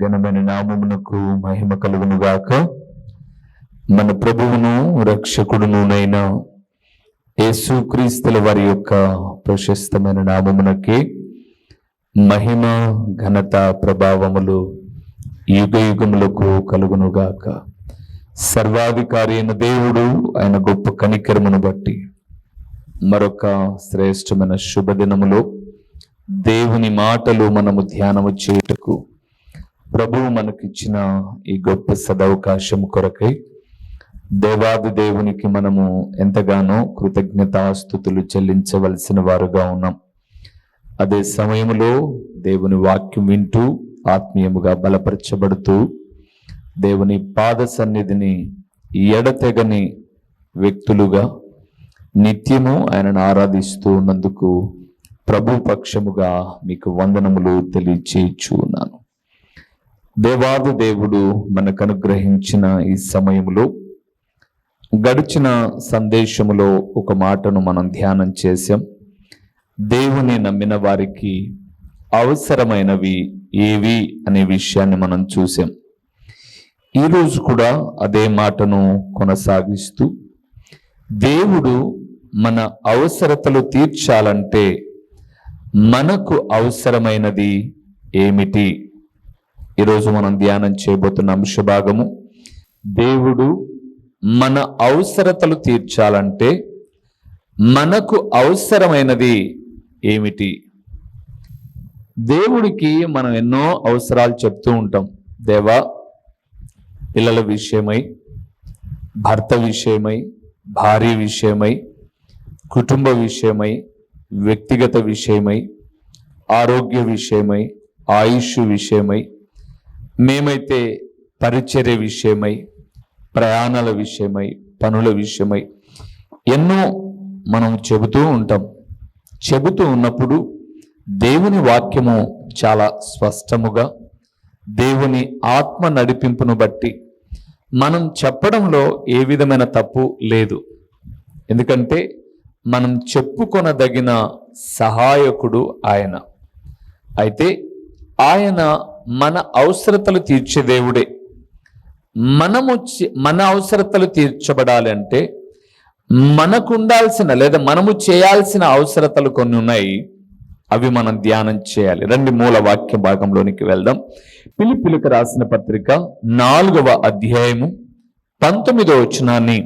ఘనమైన నామమునకు మహిమ కలుగునుగాక. మన ప్రభువును రక్షకుడునునైన యేసుక్రీస్తుల వారి యొక్క ప్రశస్తమైన నామమునకి మహిమ, ఘనత, ప్రభావములు యుగ యుగములకు కలుగునుగాక. సర్వాధికారి అయిన దేవుడు ఆయన గొప్ప కనికరమును బట్టి మరొక శ్రేష్టమైన శుభదినములో దేవుని మాటలు మనము ధ్యానము చేయుటకు ప్రభువు మనకిచ్చిన ఈ గొప్ప సదవకాశం కొరకై దేవాది దేవునికి మనము ఎంతగానో కృతజ్ఞతాస్తుతులు చెల్లించవలసిన వారుగా ఉన్నాం. అదే సమయంలో దేవుని వాక్యం వింటూ ఆత్మీయముగా బలపరచబడుతూ దేవుని పాద సన్నిధిని ఎడతెగని వ్యక్తులుగా నిత్యము ఆయనను ఆరాధిస్తూ ఉన్నందుకు ప్రభు పక్షముగా మీకు వందనములు తెలియచేయుచున్నాను. దేవాది దేవుడు మనకు అనుగ్రహించిన ఈ సమయంలో గడిచిన సందేశములో ఒక మాటను మనం ధ్యానం చేశాం. దేవుని నమ్మిన వారికి అవసరమైనవి ఏవి అనే విషయాన్ని మనం చూసాం. ఈరోజు కూడా అదే మాటను కొనసాగిస్తూ దేవుడు మన అవసరతలు తీర్చాలంటే మనకు అవసరమైనది ఏమిటి? ఈరోజు మనం ధ్యానం చేయబోతున్న అంశ భాగము, దేవుడు మన అవసరతలు తీర్చాలంటే మనకు అవసరమైనది ఏమిటి? దేవుడికి మనం ఎన్నో అవసరాలు చెప్తూ ఉంటాం. దేవా, పిల్లల విషయమై, భర్త విషయమై, భార్య విషయమై, కుటుంబ విషయమై, వ్యక్తిగత విషయమై, ఆరోగ్య విషయమై, ఆయుష్ విషయమై, మేమైతే పరిచర్య విషయమై, ప్రయాణాల విషయమై, పనుల విషయమై ఎన్నో మనం చెబుతూ ఉంటాం. చెబుతూ ఉన్నప్పుడు దేవుని వాక్యము చాలా స్పష్టముగా దేవుని ఆత్మ నడిపింపును బట్టి మనం చెప్పడంలో ఏ విధమైన తప్పు లేదు. ఎందుకంటే మనం చెప్పుకొనదగిన సహాయకుడు ఆయన. అయితే ఆయన మన అవసరతలు తీర్చే దేవుడే. మన అవసరతలు తీర్చబడాలి అంటే మనకు ఉండాల్సిన లేదా మనము చేయాల్సిన అవసరతలు కొన్ని ఉన్నాయి. అవి మనం ధ్యానం చేయాలి. రండి మూల వాక్య భాగంలోనికి వెళ్దాం. ఫిలిప్పీయులకు రాసిన పత్రిక 4వ అధ్యాయము 19వ వచనాన్ని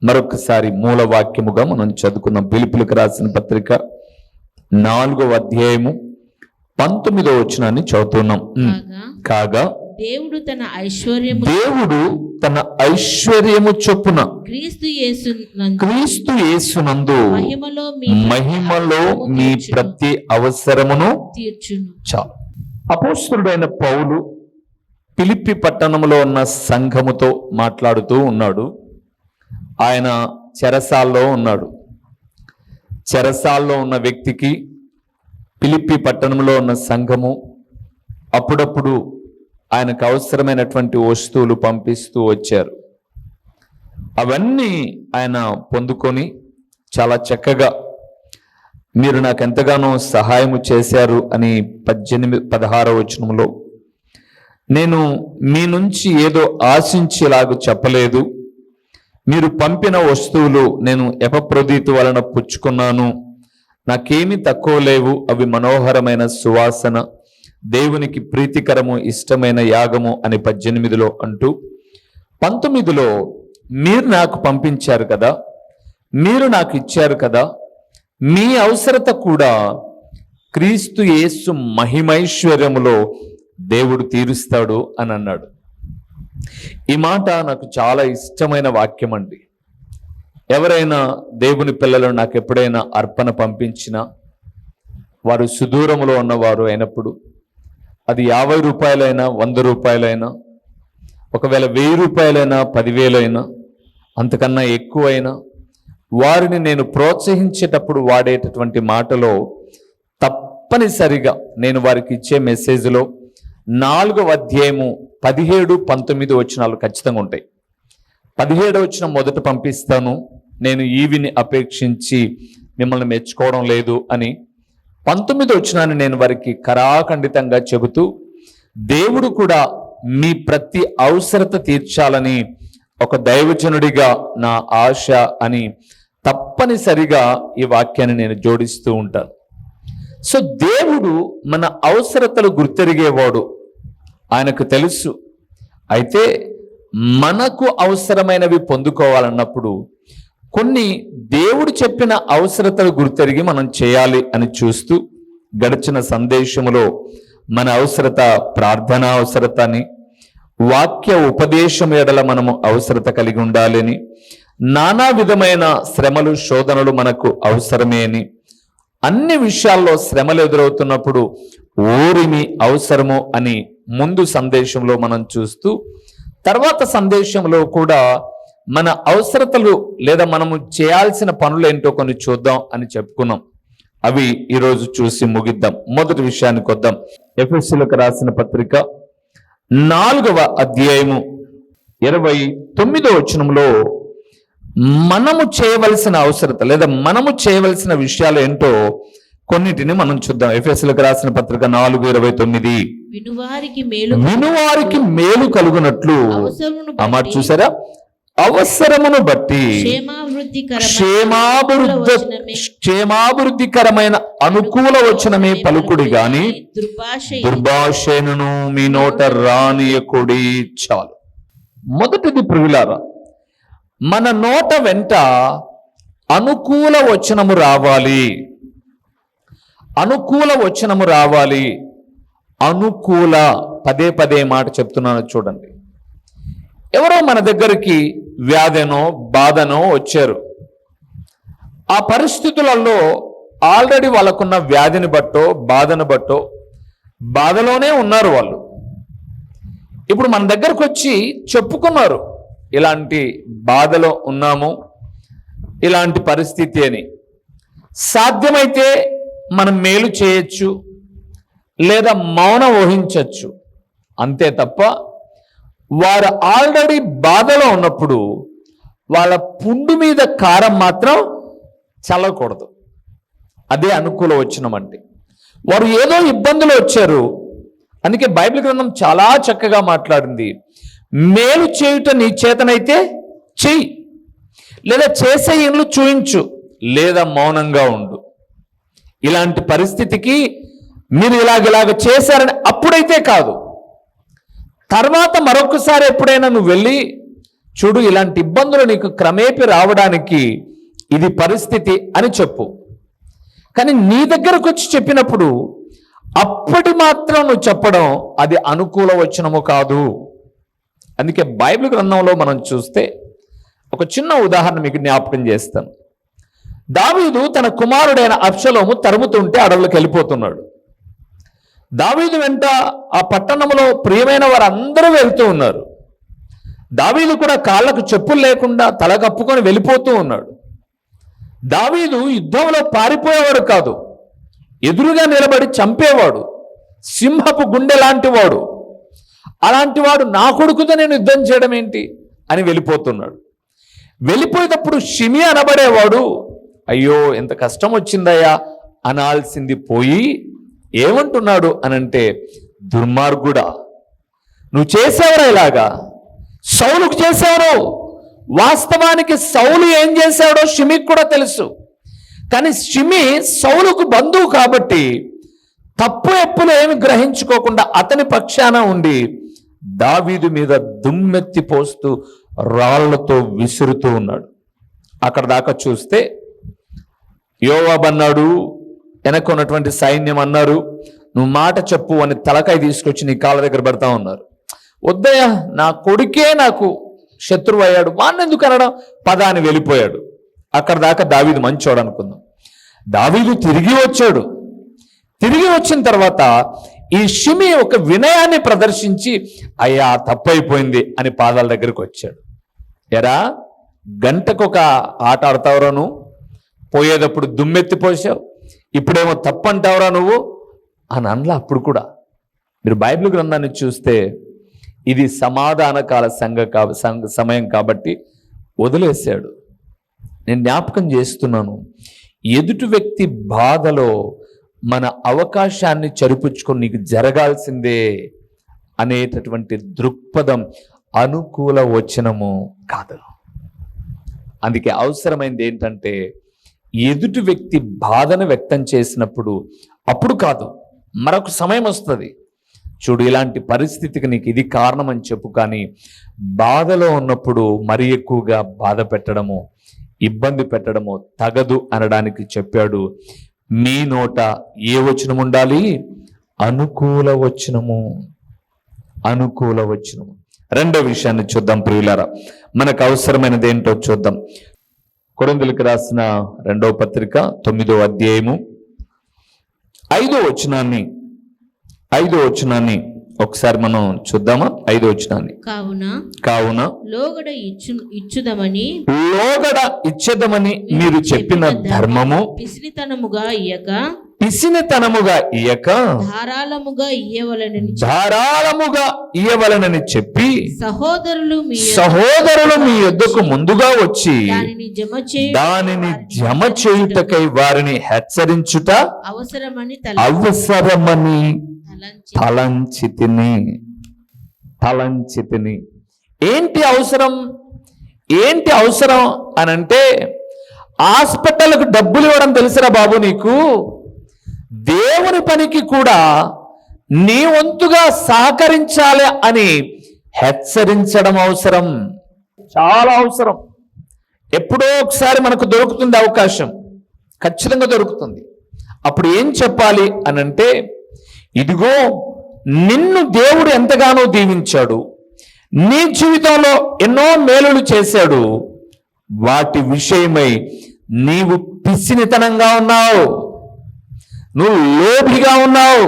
మరొకసారి మూల వాక్యముగా మనం చదువుకున్నాం. ఫిలిప్పీయులకు రాసిన పత్రిక 4వ అధ్యాయము 19వ వచనాన్ని చదువుతున్నాం. కాగా దేవుడు తన ఐశ్వర్యము చొప్పున క్రీస్తు యేసునందు మహిమలో మీ ప్రతి అవసరమును తీర్చును. చాలు. అపోస్తలుడైన పౌలు ఫిలిప్పి పట్టణంలో ఉన్న సంఘముతో మాట్లాడుతూ ఉన్నాడు. ఆయన చెరసాల్లో ఉన్నాడు. చెరసాల్లో ఉన్న వ్యక్తికి ఫిలిప్పి పట్టణంలో ఉన్న సంఘము అప్పుడప్పుడు ఆయనకు అవసరమైనటువంటి వస్తువులు పంపిస్తూ వచ్చారు. అవన్నీ ఆయన పొందుకొని చాలా చక్కగా, మీరు నాకు ఎంతగానో సహాయము చేశారు అని 16వ వచనంలో, నేను మీ నుంచి ఏదో ఆశించేలాగా చెప్పలేదు, మీరు పంపిన వస్తువులు నేను ఎపప్రొదీతు వలన పుచ్చుకున్నాను, నాకేమీ తక్కువ లేవు, అవి మనోహరమైన సువాసన, దేవునికి ప్రీతికరము, ఇష్టమైన యాగము అని 18లో అంటూ 19లో మీరు నాకు పంపించారు కదా, మీరు నాకు ఇచ్చారు కదా, మీ అవసరత కూడా క్రీస్తు యేసు మహిమైశ్వర్యములో దేవుడు తీరుస్తాడు అని అన్నాడు. ఈ మాట నాకు చాలా ఇష్టమైన వాక్యం అండి. ఎవరైనా దేవుని పిల్లలు నాకు ఎప్పుడైనా అర్పణ పంపించినా, వారు సుదూరములో ఉన్నవారు అయినప్పుడు, అది 50 రూపాయలైనా 100 రూపాయలైనా, ఒకవేళ 1000 రూపాయలైనా 10,000 అయినా, అంతకన్నా ఎక్కువైనా, వారిని నేను ప్రోత్సహించేటప్పుడు వాడేటటువంటి మాటలో తప్పనిసరిగా నేను వారికి ఇచ్చే మెసేజ్లో 4వ అధ్యాయము 17, 19 వచనాలు ఖచ్చితంగా ఉంటాయి. 17వ వచనం మొదట పంపిస్తాను, నేను ఈవిని అపేక్షించి మిమ్మల్ని మెచ్చుకోవడం లేదు అని 19వ వచనాన్ని నేను వారికి కరాఖండితంగా చెబుతూ దేవుడు కూడా మీ ప్రతి అవసరత తీర్చాలని ఒక దైవజనుడిగా నా ఆశ అని తప్పనిసరిగా ఈ వాక్యాన్ని నేను జోడిస్తూ ఉంటాను. సో దేవుడు మన అవసరతలు గుర్తెరిగేవాడు, ఆయనకు తెలుసు. అయితే మనకు అవసరమైనవి పొందుకోవాలన్నప్పుడు కొన్ని దేవుడు చెప్పిన అవసరతలు గుర్తెరిగి మనం చేయాలి అని చూస్తూ గడిచిన సందేశములో మన అవసరత ప్రార్థనా అవసరత అని, వాక్య ఉపదేశం ఎడల మనము అవసరత కలిగి ఉండాలని, నానా విధమైన శ్రమలు శోధనలు మనకు అవసరమే అని, అన్ని విషయాల్లో శ్రమలు ఎదురవుతున్నప్పుడు ఓరిమి అవసరము అని ముందు సందేశంలో మనం చూస్తూ, తర్వాత సందేశంలో కూడా మన అవసరతలు లేదా మనము చేయాల్సిన పనులు ఏంటో కొన్ని చూద్దాం అని చెప్పుకున్నాం. అవి ఈరోజు చూసి ముగిద్దాం. మొదటి విషయానికి వద్దాం. ఎఫెసీయులకు రాసిన పత్రిక 4వ అధ్యాయము 29వ వచనంలో మనము చేయవలసిన అవసరత లేదా మనము చేయవలసిన విషయాలు ఏంటో కొన్నిటిని మనం చూద్దాం. ఎఫెసీయులకు రాసిన పత్రిక 4:29 వినువారికి మేలు కలుగునట్లు ఆ మాట చూసారా, అవసరమును బట్టి క్షేమాభివృద్ధికరమైన అనుకూల వచనమే పలుకుడి గాని దుర్భాషను మీ నోట రానియకుడి. చాలు. మొదటిది ప్రియులారా, మన నోట వెంట అనుకూల వచనము రావాలి. అనుకూల వచనము రావాలి. అనుకూల, పదే పదే మాట చెప్తున్నాను చూడండి. ఎవరో మన దగ్గరికి వ్యాధనో బాధనో వచ్చారు. ఆ పరిస్థితులలో ఆల్రెడీ వాళ్ళకున్న వ్యాధిని బట్టో బాధను బట్టో బాధలోనే ఉన్నారు వాళ్ళు. ఇప్పుడు మన దగ్గరకు వచ్చి చెప్పుకున్నారు, ఇలాంటి బాధలో ఉన్నాము, ఇలాంటి పరిస్థితి అని. సాధ్యమైతే మనం మేలు చేయొచ్చు లేదా మౌనం వహించవచ్చు, అంతే తప్ప వారు ఆల్రెడీ బాధలో ఉన్నప్పుడు వాళ్ళ పుండు మీద కారం మాత్రం చల్లకూడదు. అదే అనుకూల వచనం అంటే. వారు ఏదో ఇబ్బందులు వచ్చారు, అందుకే బైబిల్ గ్రంథం చాలా చక్కగా మాట్లాడింది. మేలు చేయుట నీ చేతనైతే చెయ్యి, లేదా చేసే ఇండ్లు చూయించు, లేదా మౌనంగా ఉండు. ఇలాంటి పరిస్థితికి మీరు ఇలాగ చేశారని అప్పుడైతే కాదు, తర్వాత మరొకసారి ఎప్పుడైనా నువ్వు వెళ్ళి చూడు, ఇలాంటి ఇబ్బందులు నీకు క్రమేపీ రావడానికి ఇది పరిస్థితి అని చెప్పు. కానీ నీ దగ్గరకు వచ్చి చెప్పినప్పుడు అప్పటి మాత్రం నువ్వు చెప్పడం అది అనుకూల వచనము కాదు. అందుకే బైబిల్ గ్రంథంలో మనం చూస్తే ఒక చిన్న ఉదాహరణ మీకు జ్ఞాపకం చేస్తాను. దావీదు తన కుమారుడైన అబ్షలోము తరుముతుంటే అడవులకు వెళ్ళిపోతున్నాడు. దావీదు వెంట ఆ పట్టణంలో ప్రియమైన వారందరూ వెళ్తూ ఉన్నారు. దావీదు కూడా కాళ్ళకు చెప్పులు లేకుండా తల కప్పుకొని వెళ్ళిపోతూ ఉన్నాడు. దావీదు యుద్ధంలో పారిపోయేవాడు కాదు, ఎదురుగా నిలబడి చంపేవాడు, సింహపు గుండె లాంటి వాడు. అలాంటి వాడు నా కొడుకుతో నేను యుద్ధం చేయడం ఏంటి అని వెళ్ళిపోతున్నాడు. వెళ్ళిపోయేటప్పుడు షిమి అనబడేవాడు, అయ్యో ఎంత కష్టం వచ్చిందయ్యా అనాల్సింది పోయి ఏమంటున్నాడు అనంటే, దుర్మార్గుడా, నువ్వు చేసావురా ఇలాగా, సౌలుకు చేశావు. వాస్తవానికి సౌలు ఏం చేశాడో షిమికి కూడా తెలుసు. కానీ షిమి సౌలుకు బంధువు కాబట్టి తప్పు ఎప్పులు ఏమి గ్రహించుకోకుండా అతని పక్షాన ఉండి దావీదు మీద దుమ్మెత్తి పోస్తూ రాళ్లతో విసురుతూ ఉన్నాడు. అక్కడ దాకా చూస్తే యోవాబు అన్నాడు, వెనక ఉన్నటువంటి సైన్యం అన్నారు, నువ్వు మాట చెప్పు అని తలకాయ తీసుకొచ్చి నీ కాళ్ళ దగ్గర పెడతా ఉన్నారు. వద్దయ్యా, నా కొడుకే నాకు శత్రువు అయ్యాడు, వాడిని ఎందుకు అనడం, పద అని వెళ్ళిపోయాడు. అక్కడ దాకా దావీదు మంచోడు అనుకుందాం. దావీదు తిరిగి వచ్చాడు. తిరిగి వచ్చిన తర్వాత ఈ షిమి ఒక వినయాన్ని ప్రదర్శించి, అయ్యా తప్పైపోయింది అని పాదాల దగ్గరికి వచ్చాడు. ఎరా, గంటకొక ఆట ఆడతావురా నువ్వు, పోయేటప్పుడు దుమ్మెత్తి పోసావు, ఇప్పుడేమో తప్పంటావురా నువ్వు అని అనలా. అప్పుడు కూడా మీరు బైబిల్ గ్రంథాన్ని చూస్తే ఇది సమాధానకాల సమయం కాబట్టి వదిలేశాడు. నేను జ్ఞాపకం చేస్తున్నాను, ఎదుటి వ్యక్తి బాధలో మన అవకాశాన్ని చరిపుచ్చుకొని నీకు జరగాల్సిందే అనేటటువంటి దృక్పథం అనుకూల వచనము కాదు. అందుకే అవసరమైంది ఏంటంటే ఎదుటి వ్యక్తి బాధను వ్యక్తం చేసినప్పుడు అప్పుడు కాదు, మరొక సమయం వస్తుంది. చూడు, ఇలాంటి పరిస్థితికి నీకు ఇది కారణం అని చెప్పు, కానీ బాధలో ఉన్నప్పుడు మరి ఎక్కువగా బాధ పెట్టడము, ఇబ్బంది పెట్టడము తగదు అనడానికి చెప్పాడు. మీ నోట ఏ వచనం ఉండాలి? అనుకూల వచనము. అనుకూల వచనము. రెండో విషయాన్ని చూద్దాం ప్రియులారా. మనకు అవసరమైనది ఏంటో చూద్దాం. కొరింథీయులకు రాసిన 2వ పత్రిక 9వ అధ్యాయము 5వ వచనాన్ని ఒకసారి మనం చూద్దామా? 5వ వచనాన్ని. కావున లోగడ ఇచ్చేదమని మీరు చెప్పిన ధర్మము పిసినితనముగా ఇయ్యక ధారాళముగా ఇయ్యవలనని చెప్పి సహోదరులు మీ యొద్దకు ముందుగా వచ్చి దానిని జమ చేయుటకై వారిని హెచ్చరించుట అవసరమని తలంచితిని. ఏంటి అవసరం అనంటే, హాస్పిటల్కు డబ్బులు ఇవ్వడం తెలుసురా బాబు నీకు? దేవుని పనికి కూడా నీ వంతుగా సహకరించాలి అని హెచ్చరించడం అవసరం, చాలా అవసరం. ఎప్పుడో ఒకసారి మనకు దొరుకుతుంది అవకాశం, ఖచ్చితంగా దొరుకుతుంది. అప్పుడు ఏం చెప్పాలి అనంటే, ఇదిగో నిన్ను దేవుడు ఎంతగానో దీవించాడు, నీ జీవితంలో ఎన్నో మేలులు చేశాడు, వాటి విషయమై నీవు పిసినితనంగా ఉన్నావు, నువ్వు లోభిగా ఉన్నావు,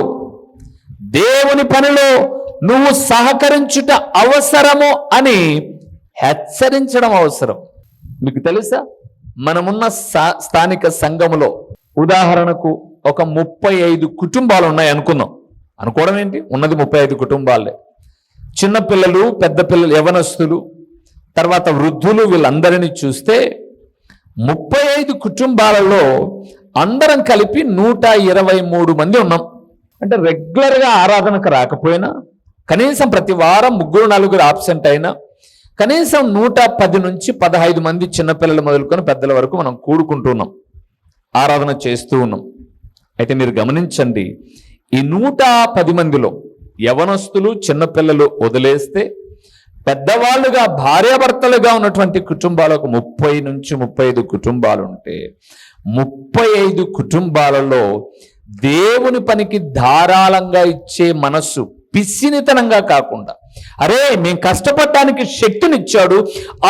దేవుని పనిలో నువ్వు సహకరించుట అవసరము అని హెచ్చరించడం అవసరం. మీకు తెలుసా, మనమున్న స్థానిక సంఘములో ఉదాహరణకు ఒక 35 కుటుంబాలు ఉన్నాయి అనుకోవడం ఏంటి, ఉన్నది 35 కుటుంబాలే. చిన్నపిల్లలు, పెద్ద పిల్లలు, యవనస్తులు, తర్వాత వృద్ధులు, వీళ్ళందరినీ చూస్తే 35 కుటుంబాలలో అందరం కలిపి 123 మంది ఉన్నాం. అంటే రెగ్యులర్గా ఆరాధనకు రాకపోయినా, కనీసం ప్రతి వారం 3-4 ఆబ్సెంట్ అయినా, కనీసం 110 నుంచి 15 మంది చిన్నపిల్లలు మొదలుకొని పెద్దల వరకు మనం కూడుకుంటున్నాం, ఆరాధన చేస్తూ ఉన్నాం. అయితే మీరు గమనించండి, ఈ 110 మందిలో యవనస్తులు, చిన్నపిల్లలు వదిలేస్తే పెద్దవాళ్ళుగా భార్యాభర్తలుగా ఉన్నటువంటి కుటుంబాలకు 30 నుంచి 35 కుటుంబాలు ఉంటే, 35 కుటుంబాలలో దేవుని పనికి ధారాళంగా ఇచ్చే మనస్సు, పిసినితనంగా కాకుండా, అరే మేము కష్టపడటానికి శక్తినిచ్చాడు,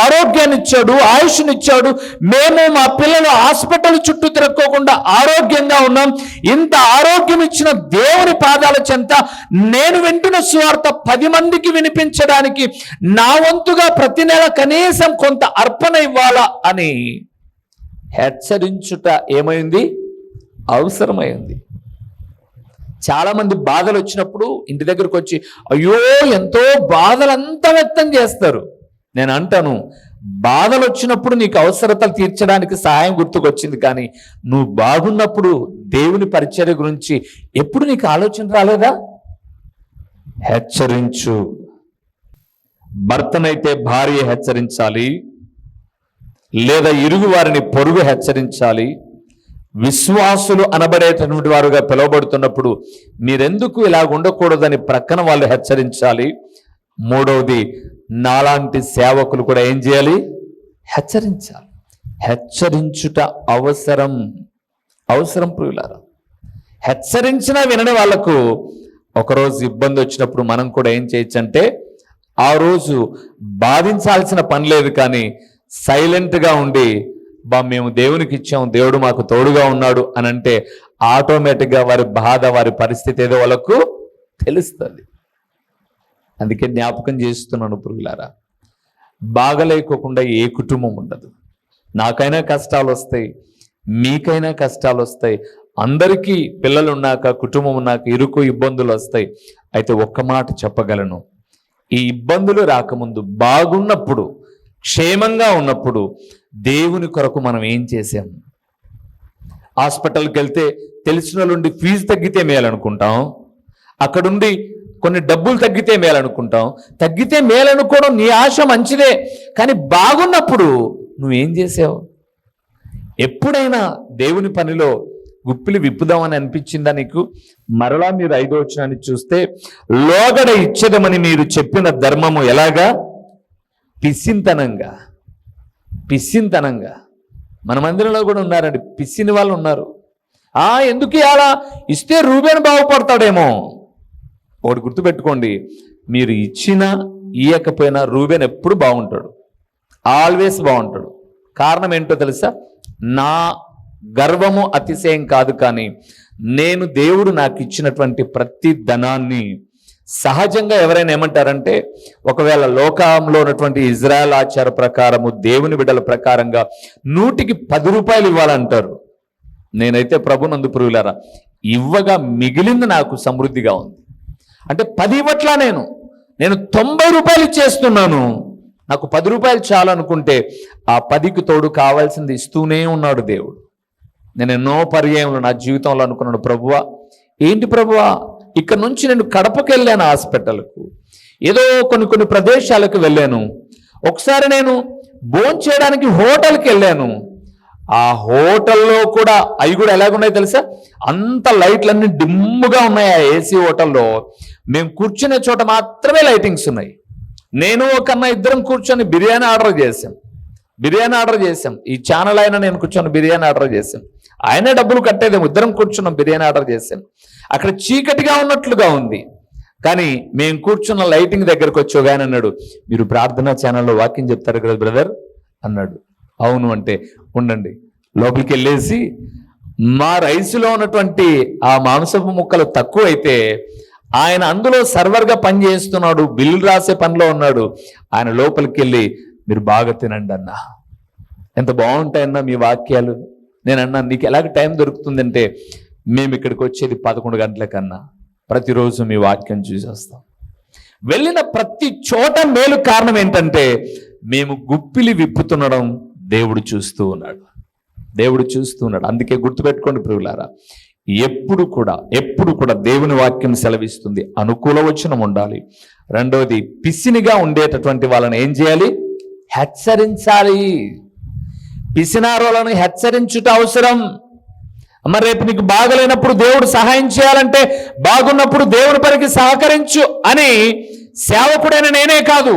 ఆరోగ్యాన్నిచ్చాడు, ఆయుష్నిచ్చాడు, మేము మా పిల్లలు హాస్పిటల్ చుట్టూ తిరక్కోకుండా ఆరోగ్యంగా ఉన్నాం, ఇంత ఆరోగ్యం ఇచ్చిన దేవుని పాదాల చెంత నేను వింటున్న సువార్త 10 మందికి వినిపించడానికి నా వంతుగా ప్రతి నెల కనీసం కొంత అర్పణ ఇవ్వాలా అని హెచ్చరించుట ఏమైంది? అవసరమైంది. చాలా మంది బాధలు వచ్చినప్పుడు ఇంటి దగ్గరకు వచ్చి అయ్యో ఎంతో బాధలంతా వ్యక్తం చేస్తారు. నేను అంటాను, బాధలు వచ్చినప్పుడు నీకు అవసరతలు తీర్చడానికి సహాయం గుర్తుకొచ్చింది, కానీ నువ్వు బాగున్నప్పుడు దేవుని పరిచర్య గురించి ఎప్పుడు నీకు ఆలోచన రాలేదా? హెచ్చరించు. భర్తనైతే భార్య హెచ్చరించాలి, లేదా ఇరుగు వారిని పొరుగు హెచ్చరించాలి. విశ్వాసులు అనబడేటటువంటి వారుగా పిలువబడుతున్నప్పుడు మీరెందుకు ఇలా ఉండకూడదని ప్రక్కన వాళ్ళు హెచ్చరించాలి. మూడవది, నాలాంటి సేవకులు కూడా ఏం చేయాలి? హెచ్చరించాలి. హెచ్చరించుట అవసరం ప్రియులారా. హెచ్చరించినా వినని వాళ్లకు ఒకరోజు ఇబ్బంది వచ్చినప్పుడు మనం కూడా ఏం చేయొచ్చంటే, ఆ రోజు బాధించాల్సిన పని లేదు, కానీ సైలెంట్గా ఉండి మేము దేవునికి ఇచ్చాం, దేవుడు మాకు తోడుగా ఉన్నాడు అని అంటే ఆటోమేటిక్గా వారి బాధ, వారి పరిస్థితి ఏదో వాళ్ళకు తెలుస్తుంది. అందుకే జ్ఞాపకం చేస్తున్నాను పురుగులారా, బాగలేకోకుండా ఏ కుటుంబం ఉండదు. నాకైనా కష్టాలు వస్తాయి, మీకైనా కష్టాలు వస్తాయి, అందరికీ పిల్లలు ఉన్నాక, కుటుంబం ఉన్నాక ఇరుకు ఇబ్బందులు వస్తాయి. అయితే ఒక్క మాట చెప్పగలను, ఈ ఇబ్బందులు రాకముందు బాగున్నప్పుడు, క్షేమంగా ఉన్నప్పుడు దేవుని కొరకు మనం ఏం చేసాం? హాస్పిటల్కి వెళ్తే తెలిసిన వాళ్ళుండి ఫీజు తగ్గితే మేలనుకుంటాం, అక్కడుండి కొన్ని డబ్బులు తగ్గితే మేలనుకుంటాం. తగ్గితే మేలనుకోవడం నీ ఆశ మంచిదే, కానీ బాగున్నప్పుడు నువ్వేం చేసావు? ఎప్పుడైనా దేవుని పనిలో గుప్పిలి విప్పుదామని అనిపించిందా నీకు? మరలా మీరు 5వ వచనాన్ని చూస్తే, లోగడ ఇచ్చేదమని మీరు చెప్పిన ధర్మము ఎలాగా? పిసిన్తనంగా. పిసిన్తనంగా. మన మందిరంలో కూడా ఉన్నారండి పిసిని వాళ్ళు ఉన్నారు. ఎందుకు అలా ఇస్తే రూబేను బాగుపడతాడేమో. ఒకటి గుర్తుపెట్టుకోండి, మీరు ఇచ్చినా ఇయ్యకపోయినా రూబేన్ ఎప్పుడు బాగుంటాడు, ఆల్వేస్ బాగుంటాడు. కారణం ఏంటో తెలుసా? నా గర్వము అతిశయం కాదు, కానీ నేను దేవుడు నాకు ఇచ్చినటువంటి ప్రతి ధనాన్ని సహజంగా ఎవరైనా ఏమంటారంటే, ఒకవేళ లోకంలో ఉన్నటువంటి ఇజ్రాయెల్ ఆచార ప్రకారము దేవుని బిడ్డల ప్రకారంగా 100కి 10 రూపాయలు ఇవ్వాలంటారు. నేనైతే ప్రభునందు ప్రియులారా, ఇవ్వగా మిగిలింది నాకు సమృద్ధిగా ఉంది. అంటే 10 ఇవ్వట్లా, నేను 90 రూపాయలు ఇచ్చేస్తున్నాను. నాకు 10 రూపాయలు చాలు అనుకుంటే ఆ 10కి తోడు కావాల్సింది ఇస్తూనే ఉన్నాడు దేవుడు. నేను ఎన్నో పర్యాయంలో నా జీవితంలో అనుకున్నాను, ప్రభువా ఏంటి ప్రభువా, ఇక్కడ నుంచి నేను కడపకి వెళ్ళాను, హాస్పిటల్కు, ఏదో కొన్ని ప్రదేశాలకు వెళ్ళాను. ఒకసారి నేను భోంచేయడానికి హోటల్కి వెళ్ళాను. ఆ హోటల్లో కూడా అవి కూడా ఎలాగున్నాయి తెలుసా? అంత లైట్లన్నీ డిమ్ముగా ఉన్నాయి. ఆ ఏసీ హోటల్లో మేము కూర్చునే చోట మాత్రమే లైటింగ్స్ ఉన్నాయి. నేను ఒక అన్న ఇద్దరం కూర్చొని బిర్యానీ ఆర్డర్ చేసాం. ఈ ఛానల్ అయినా నేను కూర్చొని బిర్యానీ ఆర్డర్ చేసాం. ఆయనే డబ్బులు కట్టేదేమో, ఇద్దరం కూర్చున్నాం, బిర్యానీ ఆర్డర్ చేసాం. అక్కడ చీకటిగా ఉన్నట్లుగా ఉంది, కానీ మేము కూర్చున్న లైటింగ్ దగ్గరకు వచ్చి ఒక ఆయన అన్నాడు, మీరు ప్రార్థనా ఛానల్లో వాక్యం చెప్తారు కదా బ్రదర్ అన్నాడు. అవును అంటే, ఉండండి లోపలికి వెళ్ళేసి మా రైసులో ఉన్నటువంటి ఆ మాంసపు ముక్కలు తక్కువైతే ఆయన అందులో సర్వర్గా పని చేస్తున్నాడు, బిల్లు రాసే పనిలో ఉన్నాడు. ఆయన లోపలికి వెళ్ళి మీరు బాగా తినండి అన్నా. ఎంత బాగుంటాయన్నా మీ వాక్యాలు. నేను అన్నా, నీకు ఎలాగ టైం దొరుకుతుందంటే, మేము ఇక్కడికి వచ్చేది 11 గంటల కన్నా, ప్రతిరోజు మీ వాక్యం చూసేస్తాం. వెళ్ళిన ప్రతి చోట మేలు కారణం ఏంటంటే, మేము గుప్పిలి విప్పుతుండడం దేవుడు చూస్తూ ఉన్నాడు. అందుకే గుర్తుపెట్టుకోండి ప్రియులారా, ఎప్పుడు కూడా దేవుని వాక్యం సెలవిస్తుంది, అనుకూల వచనం ఉండాలి. రెండవది, పిసినిగా ఉండేటటువంటి వాళ్ళని ఏం చేయాలి? హెచ్చరించాలి. పిసినారోలను హెచ్చరించుట అవసరం. మరి రేపు నీకు బాగలేనప్పుడు దేవుడు సహాయం చేయాలంటే, బాగున్నప్పుడు దేవుడి పనికి సహకరించు అని సేవకుడైన నేనే కాదు,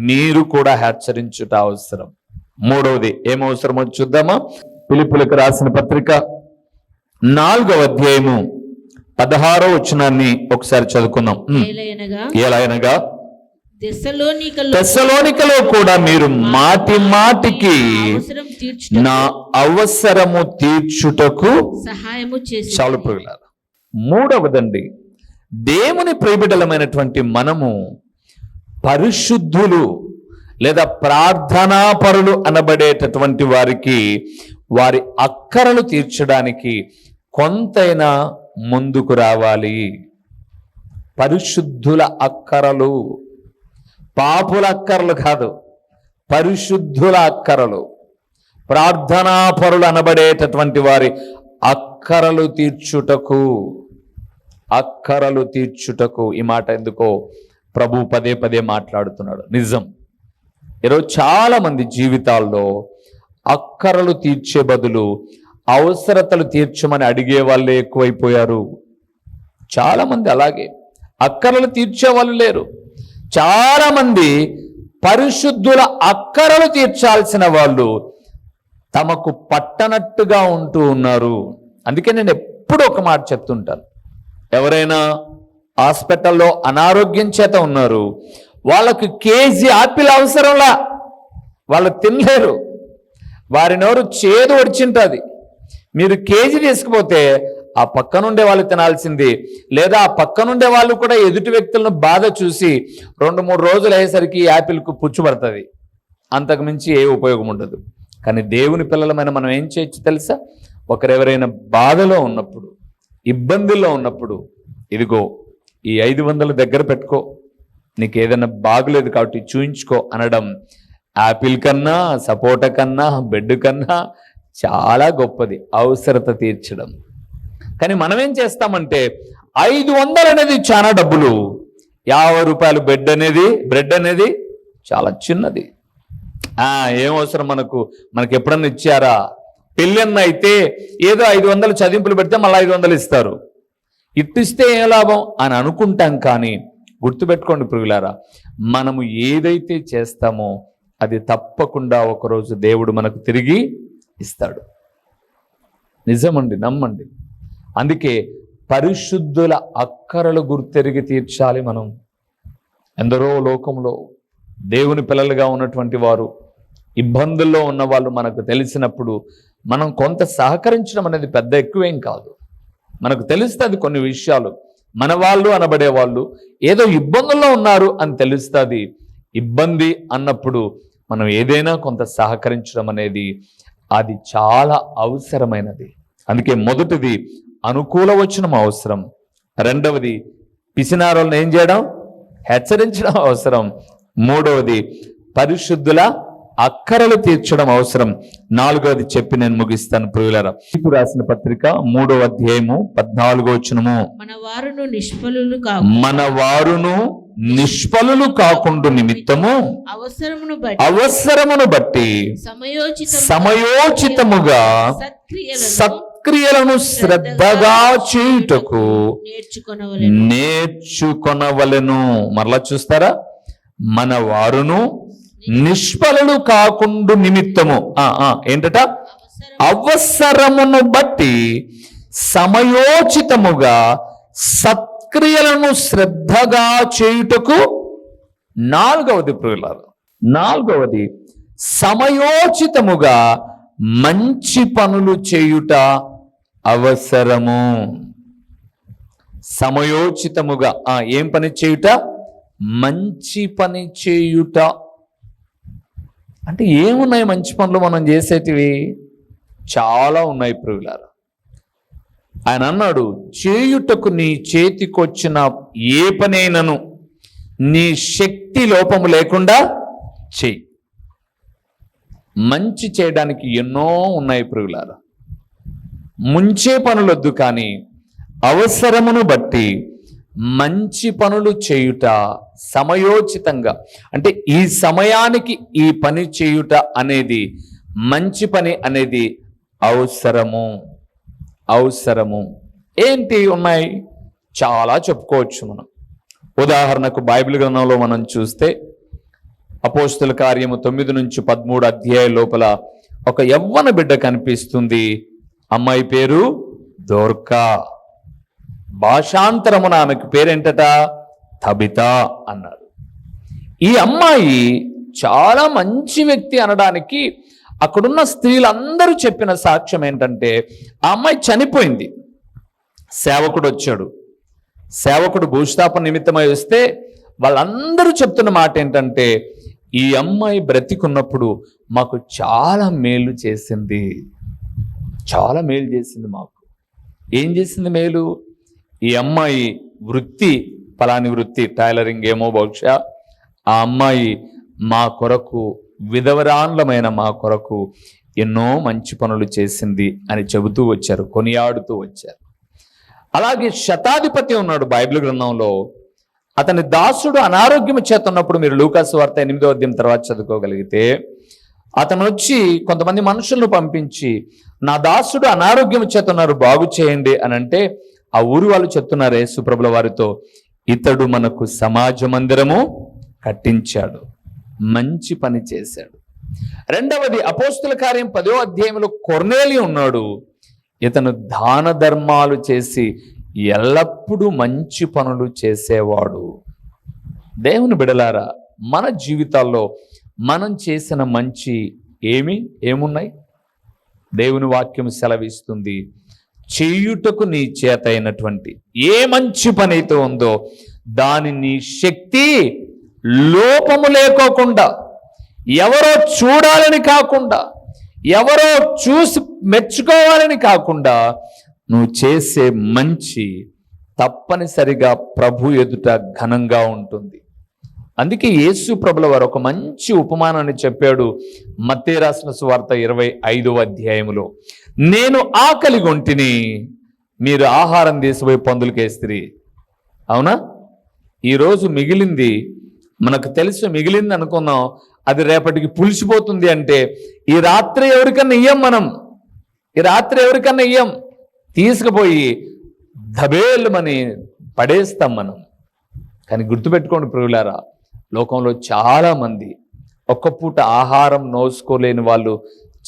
మీరు కూడా హెచ్చరించుట అవసరం. మూడవది ఏమవసరమో చూద్దామా? ఫిలిప్పీయులకు రాసిన పత్రిక 4వ అధ్యాయము 16వ వచనాన్ని ఒకసారి చదువుకుందాం. ఏలయనగా తెస్సలోనికలో కూడా మీరు మాటికి నా అవసరము తీర్చుటకు సహాయము చేసి. చాలు ప్రియులారా, మూడవదండి, దేవుని ప్రియబిడ్డలమైనటువంటి మనము పరిశుద్ధులు లేదా ప్రార్థనా పరులు అనబడేటటువంటి వారికి వారి అక్కరలు తీర్చడానికి కొంతైనా ముందుకు రావాలి. పరిశుద్ధుల అక్కరలు, పాపుల అక్కరలు కాదు, పరిశుద్ధుల అక్కరలు, ప్రార్థనా పరులు అనబడేటటువంటి వారి అక్కరలు తీర్చుటకు. ఈ మాట ఎందుకో ప్రభు పదే మాట్లాడుతున్నాడు. నిజం, ఈరోజు చాలా మంది జీవితాల్లో అక్కరలు తీర్చే బదులు అవసరతలు తీర్చమని అడిగే వాళ్ళే ఎక్కువైపోయారు. చాలా మంది అలాగే, అక్కరలు తీర్చే వాళ్ళు లేరు. చాలా మంది పరిశుద్ధుల అక్కరలు తీర్చాల్సిన వాళ్ళు తమకు పట్టనట్టుగా ఉంటూ ఉన్నారు. అందుకే నేను ఎప్పుడు ఒక మాట చెప్తుంటాను, ఎవరైనా హాస్పిటల్లో అనారోగ్యం చేత ఉన్నారు, వాళ్ళకు కేజీ ఆపిల్ అవసరంలా, వాళ్ళు తినలేరు, వారి నోరు చేదు ఒడిచింటుంది. మీరు కేజీ తీసుకుపోతే ఆ పక్కనుండే వాళ్ళు తినాల్సింది, లేదా ఆ పక్కనుండే వాళ్ళు కూడా ఎదుటి వ్యక్తులను బాధ చూసి 2-3 రోజులు అయ్యేసరికి యాపిల్కు పుచ్చుపడుతుంది, అంతకు మించి ఏ ఉపయోగం ఉండదు. కానీ దేవుని పిల్లలమైన మనం ఏం చేయొచ్చు తెలుసా? ఒకరెవరైనా బాధలో ఉన్నప్పుడు, ఇబ్బందుల్లో ఉన్నప్పుడు, ఇదిగో ఈ 500 దగ్గర పెట్టుకో, నీకు ఏదైనా బాగులేదు కాబట్టి చూయించుకో అనడం యాపిల్ కన్నా, సపోటా కన్నా, బెడ్ కన్నా చాలా గొప్పది అవసరత తీర్చడం. కానీ మనం ఏం చేస్తామంటే 500 అనేది చాలా డబ్బులు, రూపాయలు బ్రెడ్ అనేది చాలా చిన్నది. ఏం అవసరం మనకు ఎప్పుడన్నా ఇచ్చారా? పెళ్ళన్న అయితే ఏదో 500 చదింపులు పెడితే మళ్ళీ 500 ఇస్తారు. ఇట్టిస్తే ఏం లాభం అని అనుకుంటాం. కానీ గుర్తుపెట్టుకోండి ప్రియులారా, మనము ఏదైతే చేస్తామో అది తప్పకుండా ఒకరోజు దేవుడు మనకు తిరిగి ఇస్తాడు. నిజమండి, నమ్మండి. అందుకే పరిశుద్ధుల అక్కరలు గుర్తెరిగి తీర్చాలి మనం. ఎందరో లోకంలో దేవుని పిల్లలుగా ఉన్నటువంటి వారు ఇబ్బందుల్లో ఉన్న వాళ్ళు మనకు తెలిసినప్పుడు మనం కొంత సహకరించడం అనేది పెద్ద ఎక్కువేం కాదు. మనకు తెలుస్తుంది కొన్ని విషయాలు, మన వాళ్ళు అనబడే వాళ్ళు ఏదో ఇబ్బందుల్లో ఉన్నారు అని తెలుస్తుంది. ఇబ్బంది అన్నప్పుడు మనం ఏదైనా కొంత సహకరించడం అనేది అది చాలా అవసరమైనది. అందుకే మొదటిది అనుకూల వచనం అవసరం, రెండవది పిసినారులను ఏం చేయడం, హెచ్చరించడం అవసరం, మూడవది పరిశుద్ధుల అక్కరలు తీర్చడం అవసరం, నాలుగవది చెప్పి నేను ముగిస్తాను ప్రియులారా. తీతు రాసిన పత్రిక 3వ అధ్యాయము 14వ వచనము, మన వారును నిష్ఫలులు కాకుండా నిమిత్తము అవసరమును బట్టి సమయోచితముగా సత్క్రియలను శ్రద్ధగా చేయుటకు నేర్చుకొనవలెను. మరలా చూస్తారా, మన వారును నిష్ఫలులు కాకుండా నిమిత్తము ఏంటట, అవసరమును బట్టి సమయోచితముగా సత్క్రియలను శ్రద్ధగా చేయుటకు. నాలుగవది ప్రియులారా, నాలుగవది సమయోచితముగా మంచి పనులు చేయుట అవసరము. సమయోచితముగా ఏం పని చేయుట, మంచి పని చేయుట. అంటే ఏమున్నాయి మంచి పనులు మనం చేసేటివి? చాలా ఉన్నాయి ప్రియులారా. ఆయన అన్నాడు, చేయుటకు నీ చేతికొచ్చిన ఏ పనైనను నీ శక్తి లోపము లేకుండా చేయి. మంచి చేయడానికి ఎన్నో ఉన్నాయి ప్రియులారా. ముంచే పనులొద్దు, కానీ అవసరమును బట్టి మంచి పనులు చేయుట సమయోచితంగా, అంటే ఈ సమయానికి ఈ పని చేయుట అనేది, మంచి పని అనేది అవసరము. ఏంటి ఉన్నాయి? చాలా చెప్పుకోవచ్చు మనం. ఉదాహరణకు బైబిల్ గ్రంథంలో మనం చూస్తే అపోస్తుల కార్యము 9 నుంచి 13 అధ్యాయ లోపల ఒక యవ్వన బిడ్డ కనిపిస్తుంది. అమ్మాయి పేరు దోర్కా. భాషాంతరమున ఆమెకు పేరేంటట, తబిత అన్నారు. ఈ అమ్మాయి చాలా మంచి వ్యక్తి అనడానికి అక్కడున్న స్త్రీలందరూ చెప్పిన సాక్ష్యం ఏంటంటే, ఆ అమ్మాయి చనిపోయింది. సేవకుడు వచ్చాడు. సేవకుడు భూస్థాపన నిమిత్తమై వస్తే వాళ్ళందరూ చెప్తున్న మాట ఏంటంటే, ఈ అమ్మాయి బ్రతికున్నప్పుడు మాకు చాలా మేలు చేసింది, చాలా మేలు చేసింది మాకు. ఏం చేసింది మేలు? ఈ అమ్మాయి వృత్తి ఫలాని వృత్తి, టైలరింగ్ ఏమో బహుశా. ఆ అమ్మాయి మా కొరకు, విధవరాన్లమైన మా కొరకు ఎన్నో మంచి పనులు చేసింది అని చెబుతూ వచ్చారు, కొనియాడుతూ వచ్చారు. అలాగే శతాధిపతి ఉన్నాడు బైబిల్ గ్రంథంలో. అతని దాసుడు అనారోగ్యం చేత ఉన్నప్పుడు, మీరు లూకాసు వార్త 8వ అధ్యాయం తర్వాత చదువుకోగలిగితే, అతను వచ్చి కొంతమంది మనుషులను పంపించి, నా దాసుడు అనారోగ్యం చేత ఉన్నారు, బాగు చేయండి అని అంటే, ఆ ఊరు వాళ్ళు చెప్తున్నారు యేసు ప్రభుల వారితో, ఇతడు మనకు సమాజ మందిరము కట్టించాడు, మంచి పని చేశాడు. రెండవది అపోస్తుల కార్యం 10వ అధ్యాయంలో కొర్నేలి ఉన్నాడు. ఇతను దాన ధర్మాలు చేసి ఎల్లప్పుడూ మంచి పనులు చేసేవాడు. దేవుని బిడలారా, మన జీవితాల్లో మనం చేసిన మంచి ఏమున్నాయి? దేవుని వాక్యం సెలవిస్తుంది, చేయుటకు నీ చేత అయినటువంటి ఏ మంచి పని అయితే ఉందో దాని నీ శక్తి లోపము లేకోకుండా, ఎవరో చూడాలని కాకుండా, ఎవరో చూసి మెచ్చుకోవాలని కాకుండా నువ్వు చేసే మంచి తప్పనిసరిగా ప్రభు ఎదుట ఘనంగా ఉంటుంది. అందుకే యేసు ప్రభుల వారు ఒక మంచి ఉపమానాన్ని చెప్పాడు మత్తయి రాసిన సువార్త 25వ అధ్యాయములో. నేను ఆకలి గొంటిని, మీరు ఆహారం తీసిపోయి పందులకేస్తిరి. అవునా? ఈరోజు మిగిలింది మనకు తెలిసి మిగిలింది అనుకున్నాం, అది రేపటికి పులిసిపోతుంది అంటే ఈ రాత్రి ఎవరికన్నా ఇయ్యం, ఈ రాత్రి ఎవరికన్నా ఇయ్యం, తీసుకుపోయి దబేళ్ళమని పడేస్తాం మనం. కానీ గుర్తుపెట్టుకోండి ప్రియులారా, లోకంలో చాలా మంది ఒక్క పూట ఆహారం నోసుకోలేని వాళ్ళు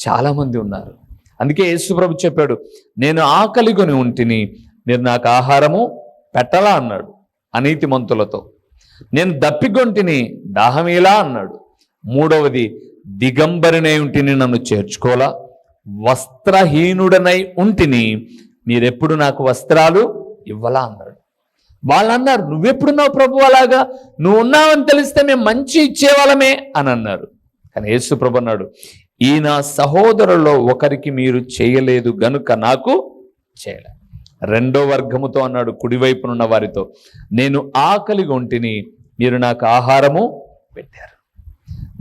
చాలా మంది ఉన్నారు. అందుకే యేసుప్రభు చెప్పాడు, నేను ఆకలిగొని ఉంటిని, మీరు నాకు ఆహారము పెట్టలా అన్నాడు అనీతిమంతులతో. నేను దప్పిగొంటిని, దాహమేలా అన్నాడు. మూడవది, దిగంబరినై ఉంటిని, నన్ను చేర్చుకోలా. వస్త్రహీనుడనై ఉంటిని, మీరెప్పుడు నాకు వస్త్రాలు ఇవ్వలా అన్నాడు. వాళ్ళు అన్నారు, నువ్వెప్పుడున్నావు ప్రభు అలాగా, నువ్వు ఉన్నావని తెలిస్తే మేము మంచి ఇచ్చేవాళ్ళమే అని అన్నారు. కానీ యేసు ప్రభు అన్నాడు, ఈ నా సహోదరుల్లో ఒకరికి మీరు చేయలేదు గనుక నాకు చేయలే. రెండో వర్గముతో అన్నాడు, కుడివైపునున్న వారితో, నేను ఆకలిగా ఉంటిని, మీరు నాకు ఆహారము పెట్టారు.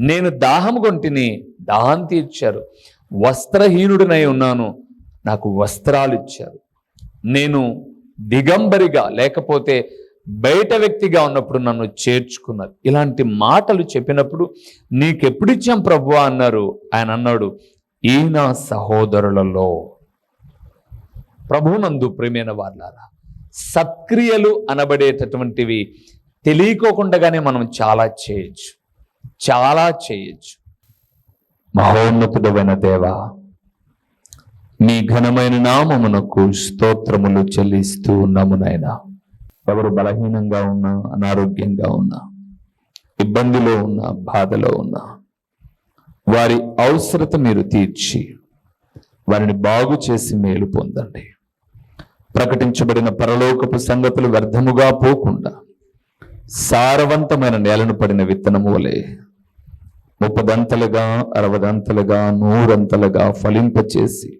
నేను దాహము కొంటిని, దాహం తీర్చారు. వస్త్రహీనుడినై ఉన్నాను, నాకు వస్త్రాలు ఇచ్చారు. నేను దిగంబరిగా లేకపోతే బయట వ్యక్తిగా ఉన్నప్పుడు నన్ను చేర్చుకున్నారు. ఇలాంటి మాటలు చెప్పినప్పుడు నీకెప్పుడు ఇచ్చాం ప్రభువా అన్నారు. ఆయన అన్నాడు, ఈ నా సహోదరులలో. ప్రభువునందు ప్రియమైన వాళ్ళారా, సత్క్రియలు అనబడేటటువంటివి తెలియకోకుండానే మనం చాలా చేయొచ్చు. మహోన్నతుడైన దేవా, నీ ఘనమైన నామమునకు స్తోత్రములు చెల్లిస్తూ ఉన్నాము నాయనా. ఎవరు బలహీనంగా ఉన్నా, అనారోగ్యంగా ఉన్నా, ఇబ్బందిలో ఉన్నా, బాధలో ఉన్నా, వారి అవసరత మీరు తీర్చి వారిని బాగు చేసి మేలు పొందండి. ప్రకటించబడిన పరలోకపు సంగతులు వ్యర్థముగా పోకుండా సారవంతమైన నేలను పడిన విత్తనము వలె 30 60 100 ఫలింపచేసి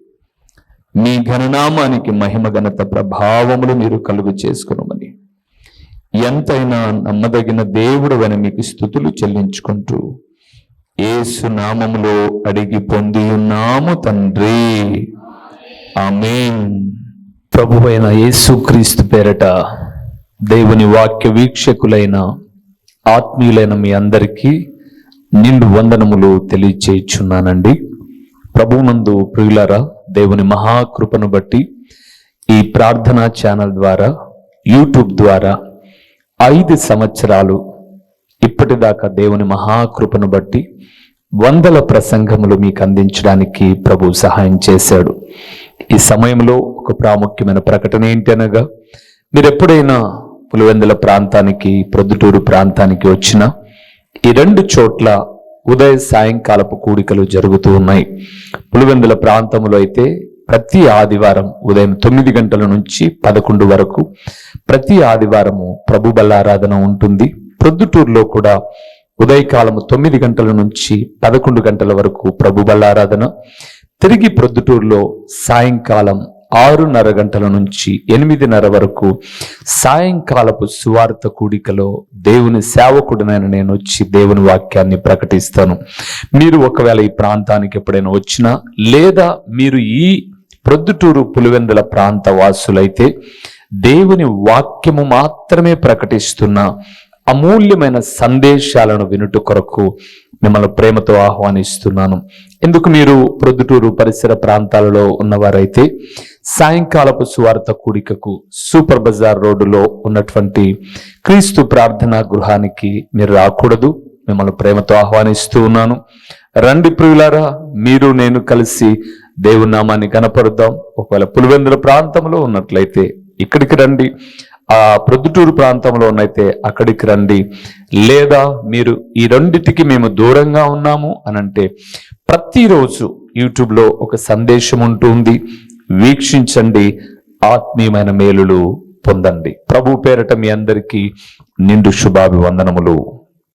మీ ఘననామానికి మహిమ ఘనత ప్రభావములు మీరు కలుగు చేసుకునమని ఎంతైనా నమ్మదగిన దేవుడు అని మీకు స్తుతులు చెల్లించుకుంటూ యేసు నామములో అడిగి పొంది ఉన్నాము తండ్రి, ఆమేన్. ప్రభువైన యేసుక్రీస్తు పేరట దేవుని వాక్య వీక్షకులైన ఆత్మీయులైన మీ అందరికీ నిండు వందనములు తెలియచేయుచున్నానండి. ప్రభువునందు ప్రియులారా, దేవుని మహాకృపను బట్టి ఈ ప్రార్థనా ఛానల్ ద్వారా, యూట్యూబ్ ద్వారా 5 సంవత్సరాలు ఇప్పటిదాకా దేవుని మహాకృపను బట్టి 100 ప్రసంగములు మీకు అందించడానికి ప్రభు సహాయం చేశాడు. ఈ సమయంలో ఒక ప్రాముఖ్యమైన ప్రకటన ఏంటి అనగా, మీరు ఎప్పుడైనా పులివెందుల ప్రాంతానికి, ప్రొద్దుటూరు ప్రాంతానికి వచ్చినా ఈ 2 చోట్ల ఉదయ సాయంకాలపు కూడికలు జరుగుతూ ఉన్నాయి. పులివెందుల ప్రాంతంలో అయితే ప్రతి ఆదివారం ఉదయం 9 గంటల నుంచి 11 వరకు ప్రతి ఆదివారము ప్రభు బల్లారాధన ఉంటుంది. ప్రొద్దుటూరులో కూడా ఉదయకాలము 9 గంటల నుంచి 11 గంటల వరకు ప్రభు బల్లారాధన. తిరిగి ప్రొద్దుటూరులో సాయంకాలం 6:30 గంటల నుంచి 8:30 వరకు సాయంకాలపు సువార్త కూడికలో దేవుని సేవకుడినైన నేను వచ్చి దేవుని వాక్యాన్ని ప్రకటిస్తాను. మీరు ఒకవేళ ఈ ప్రాంతానికి ఎప్పుడైనా వచ్చినా, లేదా మీరు ఈ ప్రొద్దుటూరు పులివెందుల ప్రాంత వాసులైతే దేవుని వాక్యము మాత్రమే ప్రకటిస్తున్న అమూల్యమైన సందేశాలను వినుట కొరకు మిమ్మల్ని ప్రేమతో ఆహ్వానిస్తున్నాను. ఎందుకు మీరు ప్రొద్దుటూరు పరిసర ప్రాంతాలలో ఉన్నవారైతే సాయంకాలపు సువార్త కూడికకు సూపర్ బజార్ రోడ్డులో ఉన్నటువంటి క్రీస్తు ప్రార్థనా గృహానికి మీరు రాకూడదు. మిమ్మల్ని ప్రేమతో ఆహ్వానిస్తూ ఉన్నాను. రండి ప్రియులారా, మీరు నేను కలిసి దేవుని నామాన్ని కనపరుద్దాం. ఒకవేళ పులివెందుల ప్రాంతంలో ఉన్నట్లయితే ఇక్కడికి రండి, ఆ ప్రొద్దుటూరు ప్రాంతంలో ఉన్నైతే అక్కడికి రండి. లేదా మీరు ఈ రెండిటికి మేము దూరంగా ఉన్నాము అనంటే ప్రతిరోజు యూట్యూబ్లో ఒక సందేశం ఉంటుంది, వీక్షించండి, ఆత్మీయమైన మేలులు పొందండి. ప్రభు పేరట మీ అందరికీ నిండు శుభాభివందనములు.